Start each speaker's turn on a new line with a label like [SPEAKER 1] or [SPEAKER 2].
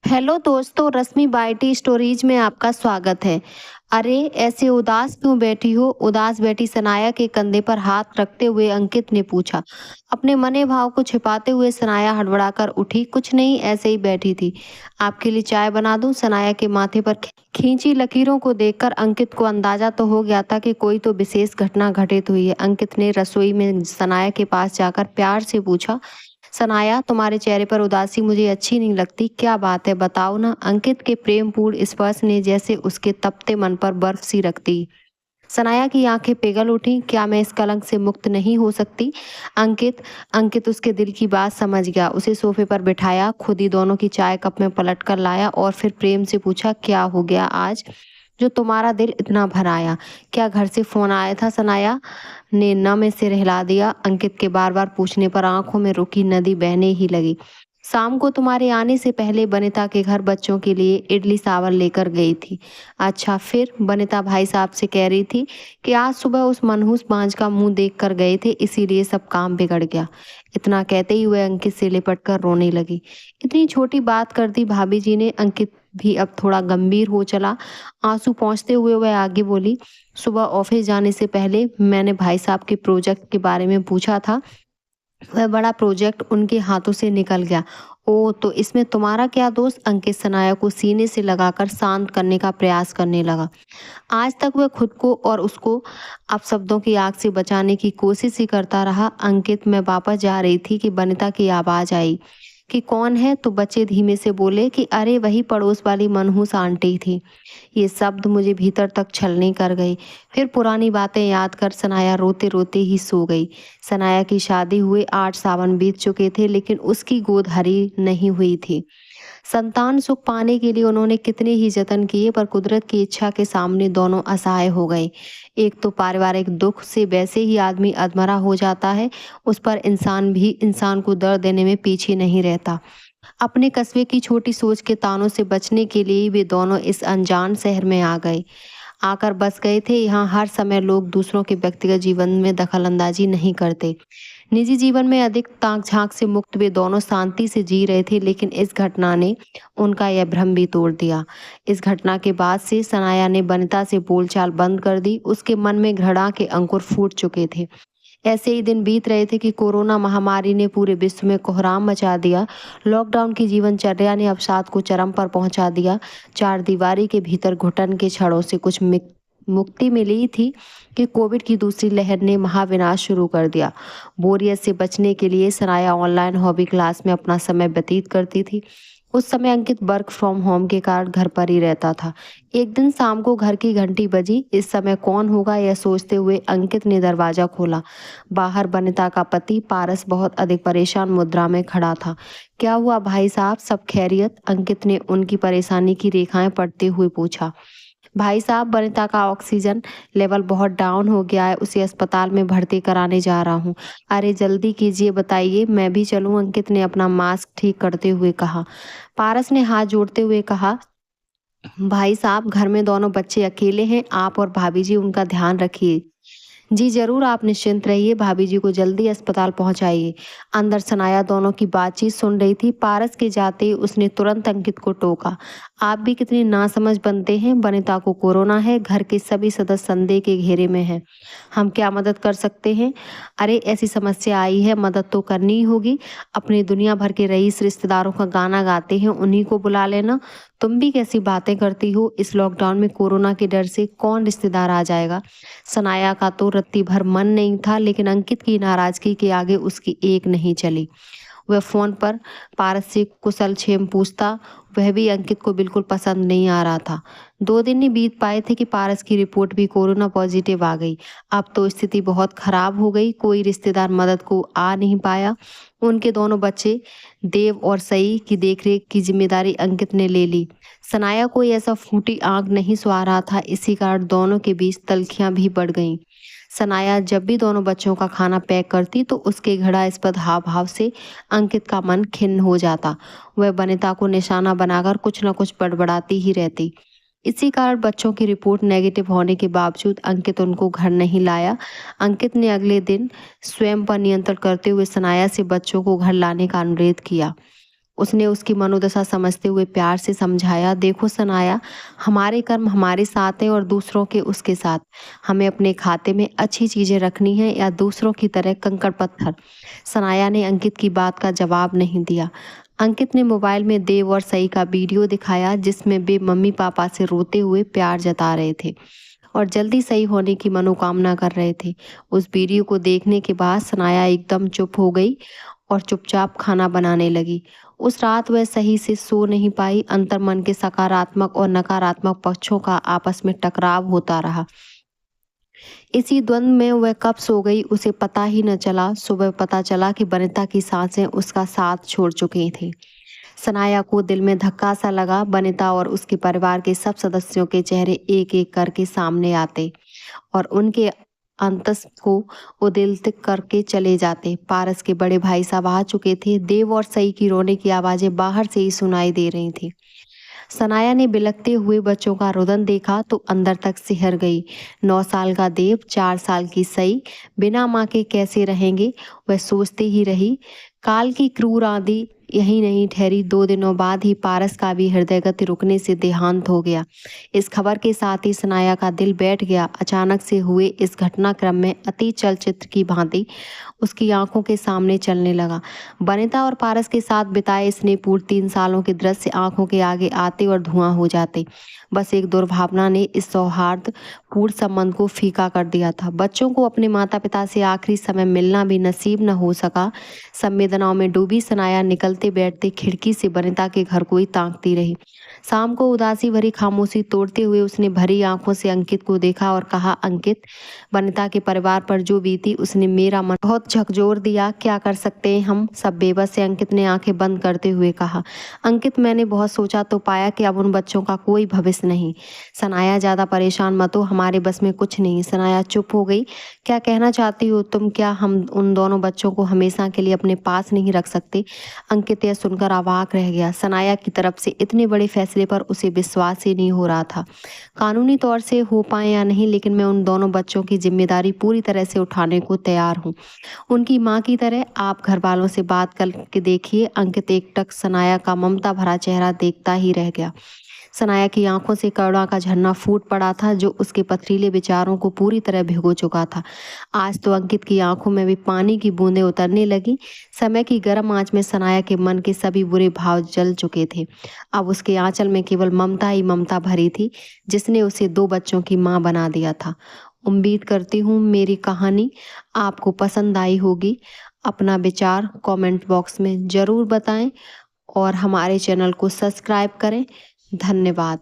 [SPEAKER 1] Hello दोस्तों, रश्मि बाइटी stories में आपका स्वागत है। अरे ऐसे उदास क्यों बैठी हो? उदास बैठी सनाया के कंधे पर हाथ रखते हुए अंकित ने पूछा। अपने मने भाव को छिपाते हुए सनाया हड़बड़ाकर उठी। कुछ नहीं, ऐसे ही बैठी थी। आपके लिए चाय बना दूं? सनाया के माथे पर खींची लकीरों को देखकर अंकित को अंदाजा तो हो गया था कि कोई तो विशेष घटना घटित हुई है। अंकित ने रसोई में सनाया के पास जाकर प्यार से पूछा, सनाया तुम्हारे चेहरे पर उदासी मुझे अच्छी नहीं लगती, क्या बात है बताओ ना। अंकित के प्रेमपूर्ण स्पर्श ने जैसे उसके तपते मन पर बर्फ सी रख दी। सनाया की आंखें पिघल उठी। क्या मैं इस कलंक से मुक्त नहीं हो सकती? अंकित अंकित उसके दिल की बात समझ गया। उसे सोफे पर बिठाया, खुद ही दोनों की चाय कप में पलट कर लाया और फिर प्रेम से पूछा, क्या हो गया आज जो तुम्हारा दिल इतना भर आया? क्या घर से फोन आया था? सनाया ने न में सिर हिला दिया। अंकित के बार बार पूछने पर आंखों में रुकी नदी बहने ही लगी। शाम को तुम्हारे आने से पहले बनिता के घर बच्चों के लिए इडली सावर लेकर गई थी। अच्छा, फिर? बनिता भाई साहब से कह रही थी कि आज सुबह उस मनहूस बांझ का मुंह देख कर गए थे, इसीलिए सब काम बिगड़ गया। इतना कहते ही वह अंकित से लिपट कर रोने लगी। इतनी छोटी बात कर दी भाभी जी ने। अंकित भी अब थोड़ा गंभीर हो चला। आंसू पोंछते हुए वह आगे बोली, सुबह ऑफिस जाने से पहले मैंने भाई साहब के प्रोजेक्ट के बारे में पूछा था। वह बड़ा प्रोजेक्ट उनके हाथों से निकल गया। ओह, तो इसमें तुम्हारा क्या दोष? अंकित सनाया को सीने से लगाकर शांत करने का प्रयास करने लगा। आज तक वह खुद को और उसको अपशब्दों की आग से बचाने की कोशिश ही करता रहा। अंकित, मैं वापस जा रही थी कि बनिता की आवाज आई कि कौन है, तो बच्चे धीमे से बोले कि अरे वही पड़ोस वाली मनहूस आंटी थी। ये शब्द मुझे भीतर तक छलनी कर गए। फिर पुरानी बातें याद कर सनाया रोते रोते ही सो गई। सनाया की शादी हुए 8 सावन बीत चुके थे, लेकिन उसकी गोद हरी नहीं हुई थी। संतान सुख पाने के लिए उन्होंने कितने ही जतन किए, पर कुदरत की इच्छा के सामने दोनों असहाय हो गए। एक तो पारिवारिक दुख से वैसे ही आदमी अधमरा हो जाता है, उस पर इंसान भी इंसान को दर्द देने में पीछे नहीं रहता। अपने कस्बे की छोटी सोच के तानों से बचने के लिए वे दोनों इस अनजान शहर में आ गए, आकर बस गए थे। यहाँ हर समय लोग दूसरों के व्यक्तिगत जीवन में दखल अंदाजी नहीं करते। निजी जीवन में अधिक ताक झांक से मुक्त वे दोनों शांति से जी रहे थे, लेकिन इस घटना ने उनका यह भ्रम भी तोड़ दिया। इस घटना के बाद से सनाया ने बनिता से बोलचाल बंद कर दी। उसके मन में घृणा के अंकुर फूट चुके थे। ऐसे ही दिन बीत रहे थे कि कोरोना महामारी ने पूरे विश्व में कोहराम मचा दिया। लॉकडाउन की जीवनचर्या ने अवसाद को चरम पर पहुंचा दिया। चार दीवारी के भीतर घुटन के छड़ों से कुछ मुक्ति मिली थी कि कोविड की दूसरी लहर ने महाविनाश शुरू कर दिया। बोरियत से बचने के लिए सनाया ऑनलाइन हॉबी क्लास में अपना समय व्यतीत करती थी। उस समय अंकित वर्क फ्रॉम होम के कारण घर पर ही रहता था। एक दिन शाम को घर की घंटी बजी। इस समय कौन होगा, यह सोचते हुए अंकित ने दरवाजा खोला। बाहर बनिता का पति पारस बहुत अधिक परेशान मुद्रा में खड़ा था। क्या हुआ भाई साहब, सब खैरियत? अंकित ने उनकी परेशानी की रेखाएं पढ़ते हुए पूछा। भाई साहब, बनिता का ऑक्सीजन लेवल बहुत डाउन हो गया है, उसे अस्पताल में भर्ती कराने जा रहा हूँ। अरे जल्दी कीजिए, बताइए मैं भी चलूं? अंकित ने अपना मास्क ठीक करते हुए कहा। पारस ने हाथ जोड़ते हुए कहा, भाई साहब घर में दोनों बच्चे अकेले हैं, आप और भाभी जी उनका ध्यान रखिए। जी जरूर, आप निश्चिंत रहिए, भाभी जी को जल्दी अस्पताल पहुंचाइए। अंदर सनाया दोनों की बातचीत सुन रही थी। पारस के जाते ही उसने तुरंत अंकित को टोका। आप भी कितनी नासमझ बनते हैं। बनिता को कोरोना है, घर के सभी सदस्य संदेह के घेरे में हैं। हम क्या मदद कर सकते हैं? अरे ऐसी समस्या आई है, मदद तो करनी ही होगी। अपनी दुनिया भर के रईस रिश्तेदारों का गाना गाते हैं, उन्हीं को बुला लेना। तुम भी कैसी बातें करती हो? इस लॉकडाउन में कोरोना के डर से कौन रिश्तेदार आ जाएगा? सनाया का तो रत्ती भर मन नहीं था, लेकिन अंकित की नाराजगी के आगे उसकी एक नहीं चली। वह फोन पर पारस से कुशल क्षेम पूछता। वह भी अंकित को बिल्कुल पसंद नहीं आ रहा था। 2 दिन ही बीत पाए थे कि पारस की रिपोर्ट भी कोरोना पॉजिटिव आ गई। अब तो स्थिति बहुत खराब हो गई। कोई रिश्तेदार मदद को आ नहीं पाया। उनके दोनों बच्चे देव और सई की देखरेख की जिम्मेदारी अंकित ने ले ली। सनाया कोई ऐसा फूटी आंख नहीं सो रहा था, इसी कारण दोनों के बीच तल्खियां भी बढ़ गईं। सनाया जब भी दोनों बच्चों का खाना पैक करती तो उसके घृणास्पद हाव भाव से अंकित का मन खिन्न हो जाता। वह बनिता को निशाना बनाकर कुछ न कुछ बड़बड़ाती ही रहती। इसी कारण बच्चों की रिपोर्ट नेगेटिव होने के बावजूद अंकित उनको घर नहीं लाया। अंकित ने अगले दिन स्वयं पर नियंत्रण करते हुए सनाया से बच्चों को घर लाने का अनुरोध किया। उसने उसकी मनोदशा समझते हुए प्यार से समझाया, देखो सनाया, हमारे कर्म हमारे साथ हैं और दूसरों के उसके साथ। हमें अपने खाते में अच्छी चीजें रखनी है या दूसरों की तरह कंकड़ पत्थर। सनाया ने अंकित की बात का जवाब नहीं दिया। अंकित ने मोबाइल में देव और सई का वीडियो दिखाया जिसमें वे मम्मी पापा से रोते हुए प्यार जता रहे थे और जल्दी सही होने की मनोकामना कर रहे थे। उस वीडियो को देखने के बाद सनाया एकदम चुप हो गई और चुपचाप खाना बनाने लगी। उस रात वह सही से सो नहीं पाई। अंतर्मन के सकारात्मक और नकारात्मक पक्षों का आपस में टकराव होता रहा। इसी द्वंद में वह कब सो गई उसे पता ही न चला। सुबह पता चला कि वनिता की सांसें उसका साथ छोड़ चुकी थी। सनाया को दिल में धक्का सा लगा। वनिता और उसके परिवार के सब सदस्यों के चेहरे एक एक करके सामने आते और उनके अंतस को उदेलित करके चले जाते। पारस के बड़े भाई साहब आ चुके थे। देव और सई की रोने की आवाजें बाहर से ही सुनाई दे रही थी। सनाया ने बिलखते हुए बच्चों का रुदन देखा तो अंदर तक सिहर गई। 9 साल का देव, 4 साल की सई बिना माँ के कैसे रहेंगे, वह सोचते ही रही। काल की क्रूर आंधी यही नहीं ठहरी। 2 दिनों बाद ही पारस का भी हृदय गति रुकने से देहांत हो गया। इस खबर के साथ ही सनाया का दिल बैठ गया। अचानक से हुए इस घटनाक्रम में अति चलचित्र की भांति उसकी आंखों के सामने चलने लगा। वनिता और पारस के साथ बिताए स्नेहपूर्ण 3 सालों के दृश्य आंखों के आगे आते और धुआं हो जाते। बस एक दुर्भावना ने इस सौहार्दपूर्ण संबंध को फीका कर दिया था। बच्चों को अपने माता पिता से आखिरी समय मिलना भी नसीब न हो सका। संवेदनाओं में डूबी सनाया निकलते बैठते खिड़की से वनिता के घर को ही ताकती रही। शाम को उदासी भरी खामोशी तोड़ते हुए उसने भरी आंखों से अंकित को देखा और कहा, अंकित, वनिता के परिवार पर जो बीती उसने मेरा मन बहुत झकझोर दिया। क्या कर सकते हैं हम सब बेबस से। अंकित ने आंखें बंद करते हुए कहा। अंकित, मैंने बहुत सोचा तो पाया कि अब उन बच्चों का कोई भविष्य नहीं। सनाया, ज्यादा परेशान मत हो, हमारे बस में कुछ नहीं। सनाया चुप हो गई। क्या कहना चाहती हो तुम? क्या हम उन दोनों बच्चों को हमेशा के लिए अपने पास नहीं रख सकते? अंकित यह सुनकर अवाक रह गया। सनाया की तरफ से इतने बड़े फैसले पर उसे विश्वास ही नहीं हो रहा था। कानूनी तौर से हो पाए या नहीं, लेकिन मैं उन दोनों बच्चों की जिम्मेदारी पूरी तरह से उठाने को तैयार हूँ, उनकी माँ की तरह। आप घर वालों से बात करके देखिए। अंकित एकटक सनाया का ममता भरा चेहरा देखता ही रह गया। सनाया की आंखों से करुणा का झरना फूट पड़ा था जो उसके पथरीले विचारों को पूरी तरह भिगो चुका था। आज तो अंकित की आंखों में भी पानी की बूंदें उतरने लगी। समय की गर्म आंच में सनाया के मन के सभी बुरे भाव जल चुके थे। अब उसके आंचल में केवल ममता ही ममता भरी थी, जिसने उसे 2 बच्चों की माँ बना दिया था। उम्मीद करती हूँ मेरी कहानी आपको पसंद आई होगी। अपना विचार कमेंट बॉक्स में ज़रूर बताएं और हमारे चैनल को सब्सक्राइब करें। धन्यवाद।